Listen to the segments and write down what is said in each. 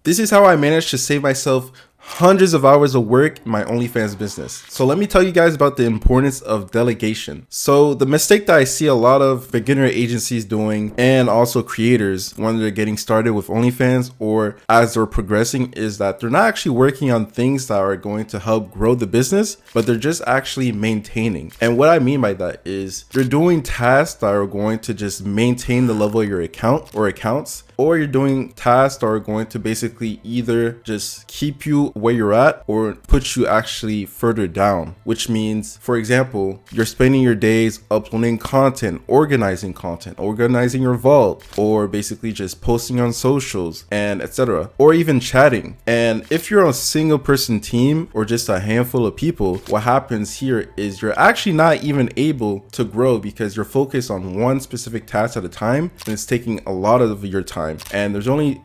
This is how I managed to save myself hundreds of hours of work in my OnlyFans business. So let me tell you guys about the importance of delegation. So the mistake that I see a lot of beginner agencies doing, and also creators when they're getting started with OnlyFans or as they're progressing, is that they're not actually working on things that are going to help grow the business, but they're just actually maintaining. And what I mean by that is you're doing tasks that are going to just maintain the level of your account or accounts, or you're doing tasks that are going to basically either just keep you where you're at or put you actually further down, which means, for example, you're spending your days uploading content, organizing your vault, or basically just posting on socials and etc., or even chatting. And if you're on a single person team or just a handful of people, what happens here is you're actually not even able to grow because you're focused on one specific task at a time, and it's taking a lot of your time. And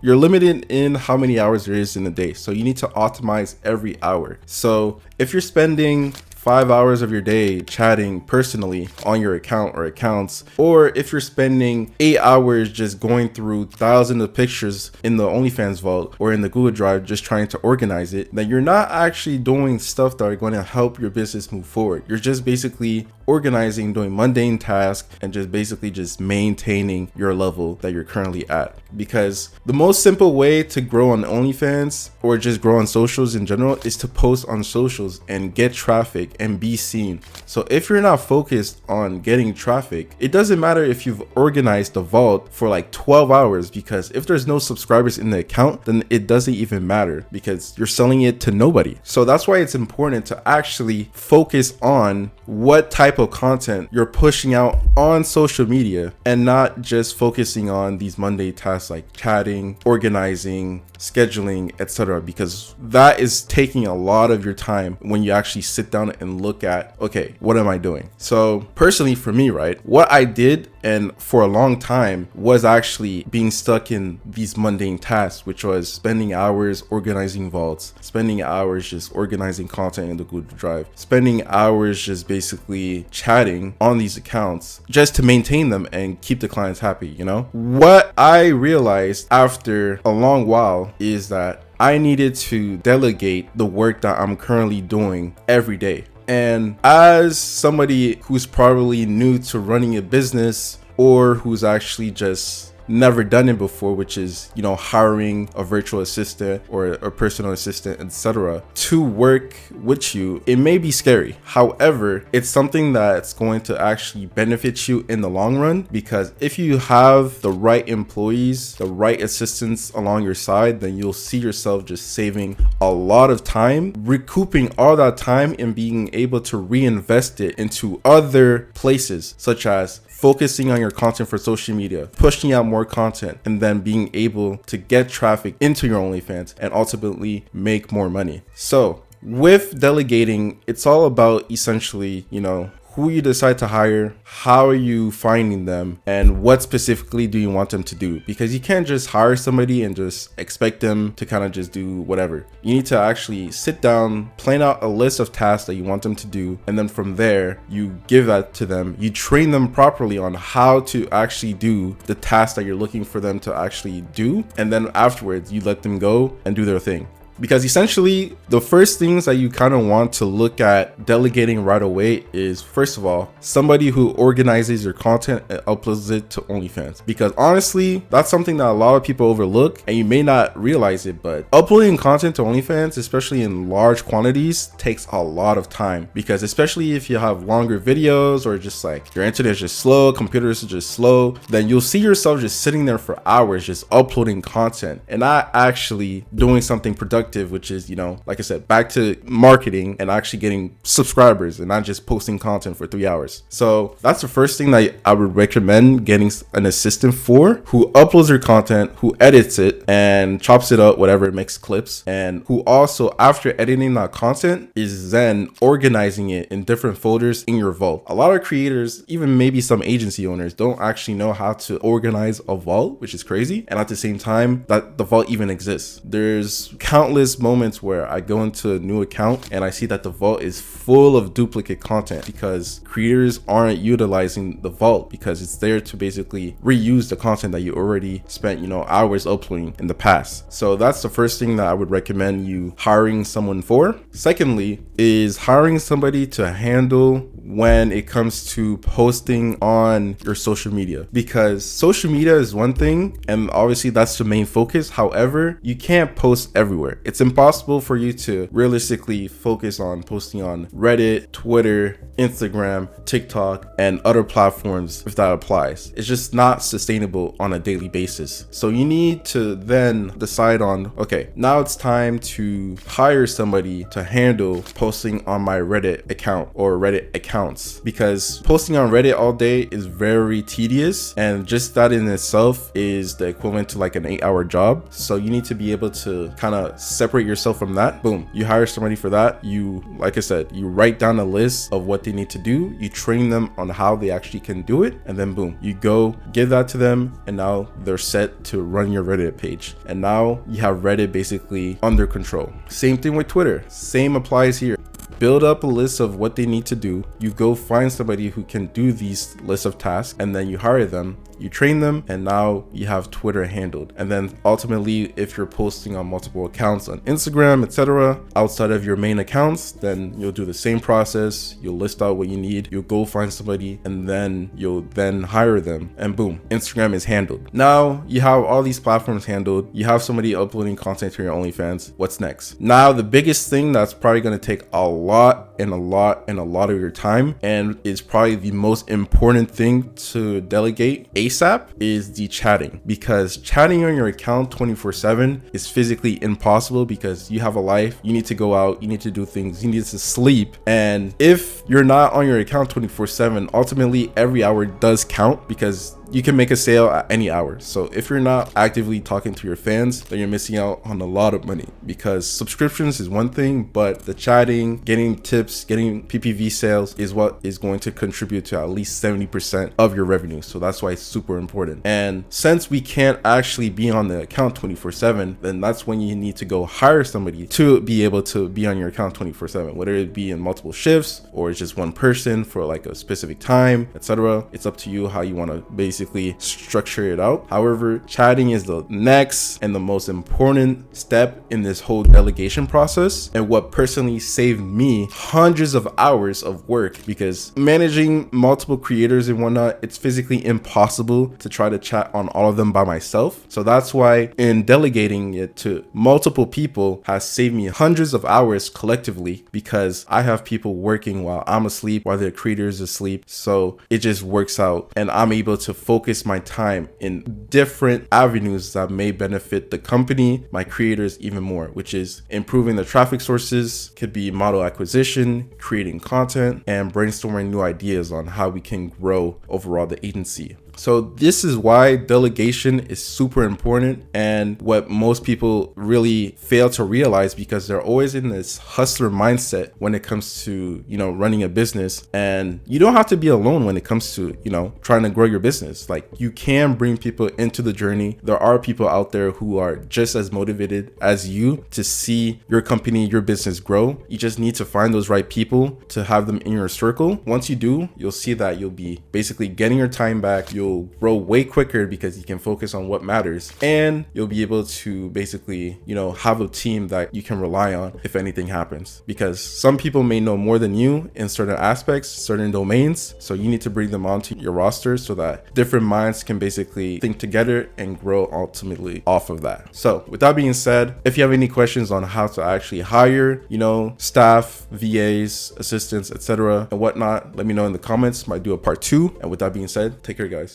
you're limited in how many hours there is in a day. So you need to optimize every hour. So if you're spending 5 hours of your day chatting personally on your account or accounts, or if you're spending 8 hours just going through thousands of pictures in the OnlyFans vault or in the Google Drive just trying to organize it, then you're not actually doing stuff that are going to help your business move forward. You're just basically organizing, doing mundane tasks, and just maintaining your level that you're currently at. Because the most simple way to grow on OnlyFans or just grow on socials in general is to post on socials and get traffic and be seen. So if you're not focused on getting traffic, it doesn't matter if you've organized the vault for like 12 hours, because if there's no subscribers in the account, then it doesn't even matter because you're selling it to nobody. So that's why it's important to actually focus on what type of content you're pushing out on social media and not just focusing on these mundane tasks like chatting, organizing, scheduling, etc., because that is taking a lot of your time when you actually sit down and look at, okay, what am I doing? So personally for me, right, what I did and for a long time was actually being stuck in these mundane tasks, which was spending hours organizing vaults, spending hours just organizing content in the Google Drive, spending hours just basically chatting on these accounts just to maintain them and keep the clients happy, you know? What I realized after a long while is that I needed to delegate the work that I'm currently doing every day. And as somebody who's probably new to running a business or who's actually just never done it before, which is, you know, hiring a virtual assistant or a personal assistant, etc., to work with you, it may be scary. However, it's something that's going to actually benefit you in the long run, because if you have the right employees, the right assistants along your side, then you'll see yourself just saving a lot of time, recouping all that time and being able to reinvest it into other places, such as focusing on your content for social media, pushing out more content, and then being able to get traffic into your OnlyFans and ultimately make more money. So with delegating, it's all about essentially, you know, who you decide to hire, how are you finding them, and what specifically do you want them to do? Because you can't just hire somebody and just expect them to kind of just do whatever. You need to actually sit down, plan out a list of tasks that you want them to do, and then from there, you give that to them. You train them properly on how to actually do the tasks that you're looking for them to actually do, and then afterwards, you let them go and do their thing. Because essentially, the first things that you kind of want to look at delegating right away is, first of all, somebody who organizes your content and uploads it to OnlyFans. Because honestly, that's something that a lot of people overlook, and you may not realize it, but uploading content to OnlyFans, especially in large quantities, takes a lot of time. Because especially if you have longer videos or just like your internet is just slow, computers are just slow, then you'll see yourself just sitting there for hours just uploading content and not actually doing something productive, which is, you know, like I said, back to marketing and actually getting subscribers and not just posting content for 3 hours. So that's the first thing that I would recommend getting an assistant for, who uploads your content, who edits it and chops it up, whatever, makes clips, and who also, after editing that content, is then organizing it in different folders in your vault. A lot of creators, even maybe some agency owners, don't actually know how to organize a vault, which is crazy. And at the same time, that the vault even exists. There's countless countless moments where I go into a new account and I see that the vault is full of duplicate content because creators aren't utilizing the vault because it's there to basically reuse the content that you already spent, hours uploading in the past. So that's the first thing that I would recommend you hiring someone for. Secondly is hiring somebody to handle when it comes to posting on your social media, because social media is one thing and obviously that's the main focus. However, you can't post everywhere. It's impossible for you to realistically focus on posting on Reddit, Twitter, Instagram, TikTok, and other platforms if that applies. It's just not sustainable on a daily basis. So you need to then decide on, okay, now it's time to hire somebody to handle posting on my Reddit account or Reddit accounts, because posting on Reddit all day is very tedious, and just that in itself is the equivalent to like an 8-hour job. So you need to be able to kind of separate yourself from that. Boom, you hire somebody for that. You, like I said, you write down a list of what they need to do, you train them on how they actually can do it, and then boom, you go give that to them, and now they're set to run your Reddit page, and now you have Reddit basically under control. Same thing with Twitter, same applies here. Build up a list of what they need to do. You go find somebody who can do these lists of tasks, and then you hire them, you train them, and now you have Twitter handled. And then ultimately, if you're posting on multiple accounts on Instagram, etc., outside of your main accounts, then you'll do the same process. You'll list out what you need, you'll go find somebody, and then you'll then hire them, and boom, Instagram is handled. Now you have all these platforms handled. You have somebody uploading content to your OnlyFans. What's next? Now the biggest thing that's probably going to take a lot of your time, and is probably the most important thing to delegate ASAP, is the chatting, because chatting on your account 24/7 is physically impossible, because you have a life, you need to go out, you need to do things, you need to sleep, and if you're not on your account 24/7, ultimately every hour does count, because you can make a sale at any hour. So if you're not actively talking to your fans, then you're missing out on a lot of money, because subscriptions is one thing, but the chatting, getting tips, getting PPV sales is what is going to contribute to at least 70% of your revenue. So that's why it's super important. And since we can't actually be on the account 24/7, then that's when you need to go hire somebody to be able to be on your account 24/7, whether it be in multiple shifts or it's just one person for like a specific time, etc. It's up to you how you want to basically structure it out. However, chatting is the next and the most important step in this whole delegation process, and what personally saved me hundreds of hours of work, because managing multiple creators and whatnot, it's physically impossible to try to chat on all of them by myself. So that's why in delegating it to multiple people has saved me hundreds of hours collectively, because I have people working while I'm asleep, while their creators asleep. So it just works out, and I'm able to focus my time in different avenues that may benefit the company, my creators even more, which is improving the traffic sources, could be model acquisition, creating content, and brainstorming new ideas on how we can grow overall the agency. So this is why delegation is super important, and what most people really fail to realize, because they're always in this hustler mindset when it comes to, running a business. And you don't have to be alone when it comes to, trying to grow your business. Like, you can bring people into the journey. There are people out there who are just as motivated as you to see your company, your business grow. You just need to find those right people to have them in your circle. Once you do, you'll see that you'll be basically getting your time back. You'll grow way quicker because you can focus on what matters, and you'll be able to basically, have a team that you can rely on if anything happens, because some people may know more than you in certain aspects, certain domains. So you need to bring them onto your roster so that different minds can basically think together and grow ultimately off of that. So with that being said, if you have any questions on how to actually hire, staff, VAs, assistants, etc. and whatnot, let me know in the comments. Might do a part 2. And with that being said, take care, guys.